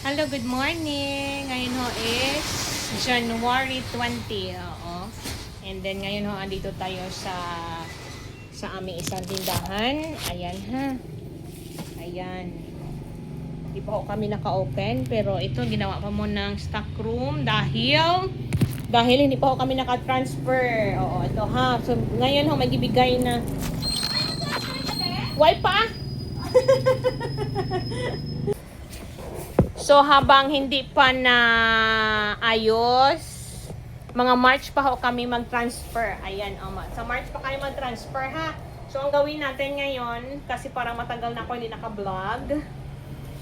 Hello, good morning. Ngayon ho is January 20. Oo. And then ngayon ho, andito tayo sa aming isang tindahan. Ayan ha. Ayan. Hindi pa ho kami naka-open. Pero ito, ginawa pa mo ng stock room dahil hindi pa ho kami naka-transfer. Oo, ito ha. So, ngayon ho, magibigay na. Why pa? So, habang hindi pa na ayos, mga March pa ho kami mag-transfer. Ayan, sa March pa kayo mag-transfer, ha? So, ang gawin natin ngayon, kasi parang matagal na ako hindi naka-vlog.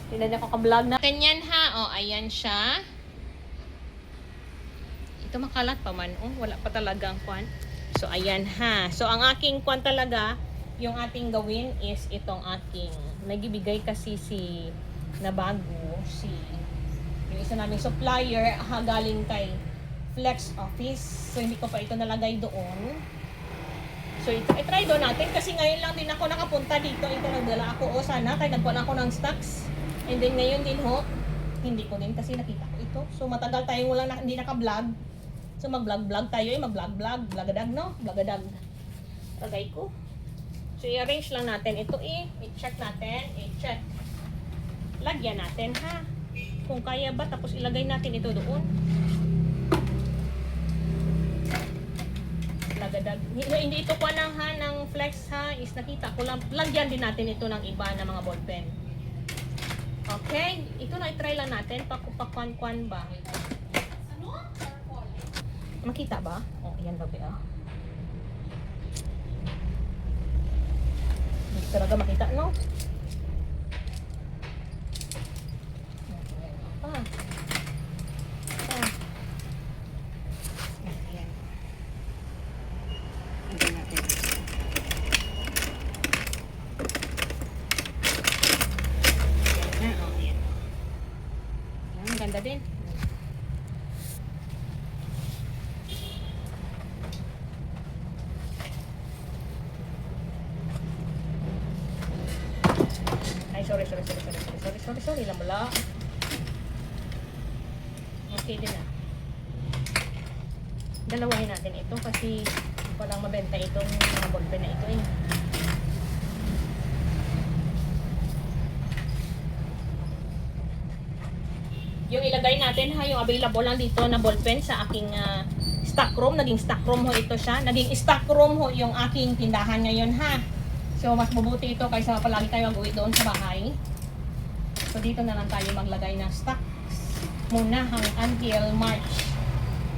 Hindi na ako ka-vlog na. Ganyan, ha? O, ayan siya. Ito makalat pa man. Oh, wala pa talagang kwan. So, ayan, ha? So, ang aking kwan talaga, yung ating gawin is itong ating nagibigay kasi na bago yung isa naming supplier galing kay Flex Office. So hindi ko pa ito nalagay doon. So ito i-try doon natin kasi ngayon lang din ako nakapunta dito. Ito nagdala ako sana kaya nagkuha ako ng stocks. And then ngayon din ho, hindi ko din kasi nakita ko ito. So matagal tayong hindi naka-vlog. So mag-vlog tayo mag-vlog, blagadag no? Blagadag. Lagay ko. So i-arrange lang natin ito i-check natin, i-check. Lagyan natin ha. Kung kaya ba, tapos ilagay natin ito doon. Lagadag. Hindi ito pa lang ha, ng Flex ha, is nakita ko lang. Lagyan din natin ito ng iba na mga ballpen. Okay? Ito na, i-try lang natin. Pakwan-kwan ba? Makita ba? Oh, yan ba ba? Hindi talaga makita, no? Ganda din. Ay, sorry lang wala. Okay din ah. Dalawahin natin ito kasi walang mabenta itong mga ballpen na ito Yung ilagay natin ha, yung available lang dito na ballpen sa aking stock room. Naging stock room ho ito siya. Naging stock room ho yung aking tindahan ngayon ha. So mas mabuti ito kaysa palagi tayo mag-uwi doon sa bahay. So dito na lang tayo maglagay ng stocks muna until March.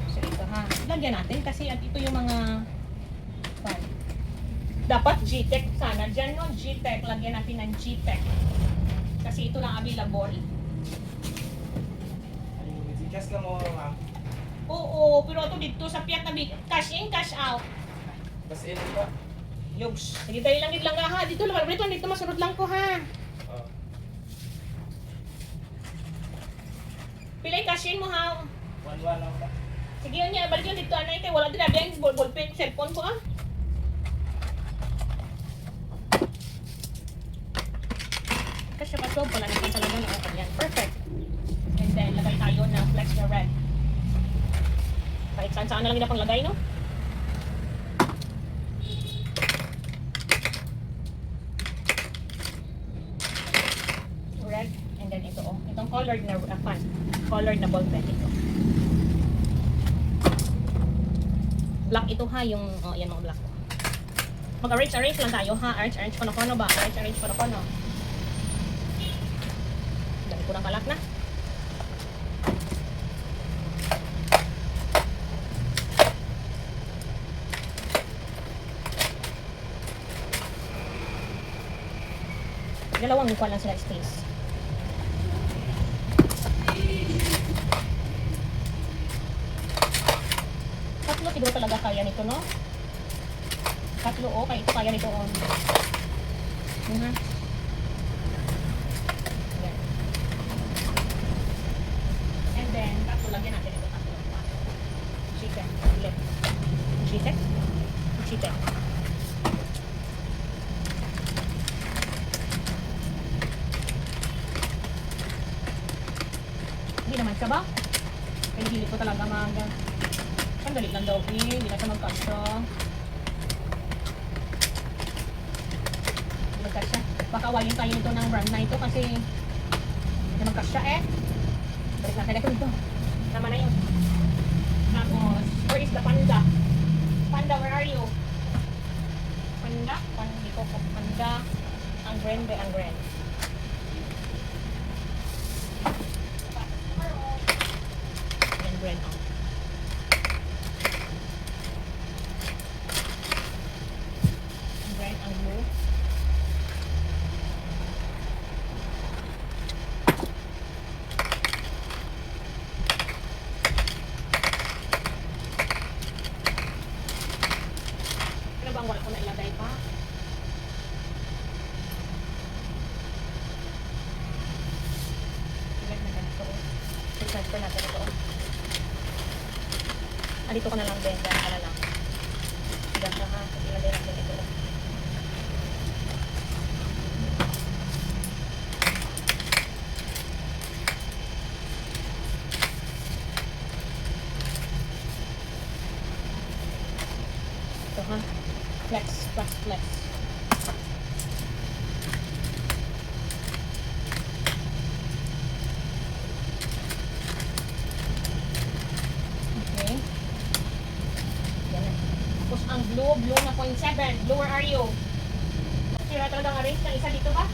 So ito ha. Lagyan natin kasi at ito yung mga dapat G-Tech sana. Diyan no, G-Tech. Lagyan natin ng G-Tech. Kasi ito lang available. Cash ka mo, ma'am. Oo, pero ito dito sa piyak na cash in, cash out. Cash in ba? Yogs. Sige tayo lang ha. Dito lang. Dito masunod lang ko ha. Oo. Pilay cash in mo ha. 1-1 lang ba? Sige yun niya. Balik yun dito. Anay tayo. Wala din na yung ballpen, cellphone ko Kasi pa pala natin talaga na open yan. Perfect. And then, lagay tayo ng Flex na red. Kahit saan na lang nila pang lagay, no? Red. And then ito, itong colored na fan. Colored na ballpen ito. Black ito ha, yung, yan mga black. Mag-arrange lang tayo ha. Arrange kono-kono ba? Arrange kono-kono. Dami ko ng kalak na. Dalawang mukha lang sila space. Tatlo siguro talaga kaya nito, no? Tatlo, okay. Ito kaya nito, Yan. And then, tatlo lagyan natin ito. Tatlo. Chicken. Left. Chicken? Chicken. Hindi naman siya ba? Kaya hindi ko talaga sandali lang daw hindi na siya magkasya. Hindi magkasya. Baka awalin tayo nito ng brand na ito kasi hindi na magkasya eh. Balik natin ito dito. Tama na yun. Tapos, where is the panda? Panda, where are you? Panda? Hindi ko panda. Ang brand ba? Ang brand. Ang brand, oh. Ang brand, ang blue. Ano bang wala ko na ilagay pa? Ilagay na ganito. I-transfer natin ito. Dito ko na lang din. Diyan ka na lang. Diyan ka ha. Ilagay natin ito. Ito ha. Flex. Flex. Flex. Okay. Yan na. Tapos ang blue na 0.7. Blue, where are you? Okay, na talagang arrange ng isa dito ba?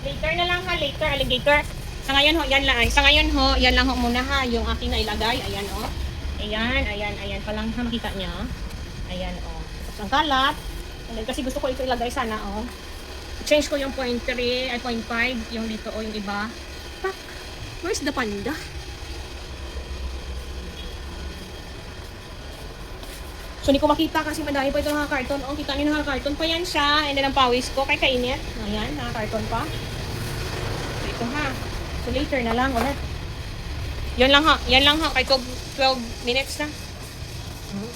Later na lang ha. Later, alligator. Sa ngayon ho, yan lang. Sa ngayon ho, yan lang ho muna ha. Yung aking nailagay. Ayan o. Ayan, ayan, ayan. Palang ha, makita niya. Ayan o. Tapos ang kalat. Kasi gusto ko ito ilagay sana o. Change ko yung 0.3 ay 0.5. Yung dito o yung iba. Pak, where's the panda? So, hindi ko makita kasi madami pa ito nakakarton. O, kita niyo nakakarton pa yan siya. And then, ang pawis ko, kay kainit. Ayan, nakakarton pa. So, ito ha. So, later na lang ulit. Yan lang ha. Yan lang ha. Kay 12 minutes na.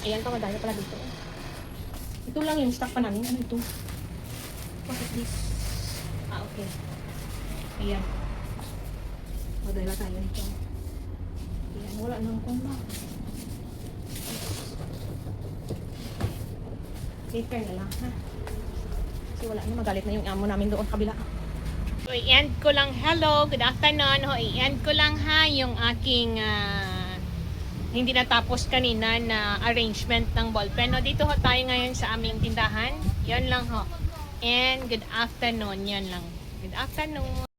Ayan pa, madami pala dito. Ito lang yung stock pa namin. Ano ito? What is this? Ah, okay. Ayan. Madala tayo nito. Ayan, wala nang kumba. Later na lang, ha? Kasi wala na, magalit na yung amo namin doon kabila. So, i-end ko lang, hello, good afternoon. Ho, i-end ko lang ha, yung aking hindi natapos kanina na arrangement ng ballpen. No, dito ho tayo ngayon sa aming tindahan. Yan lang ho. And good afternoon, yan lang. Good afternoon.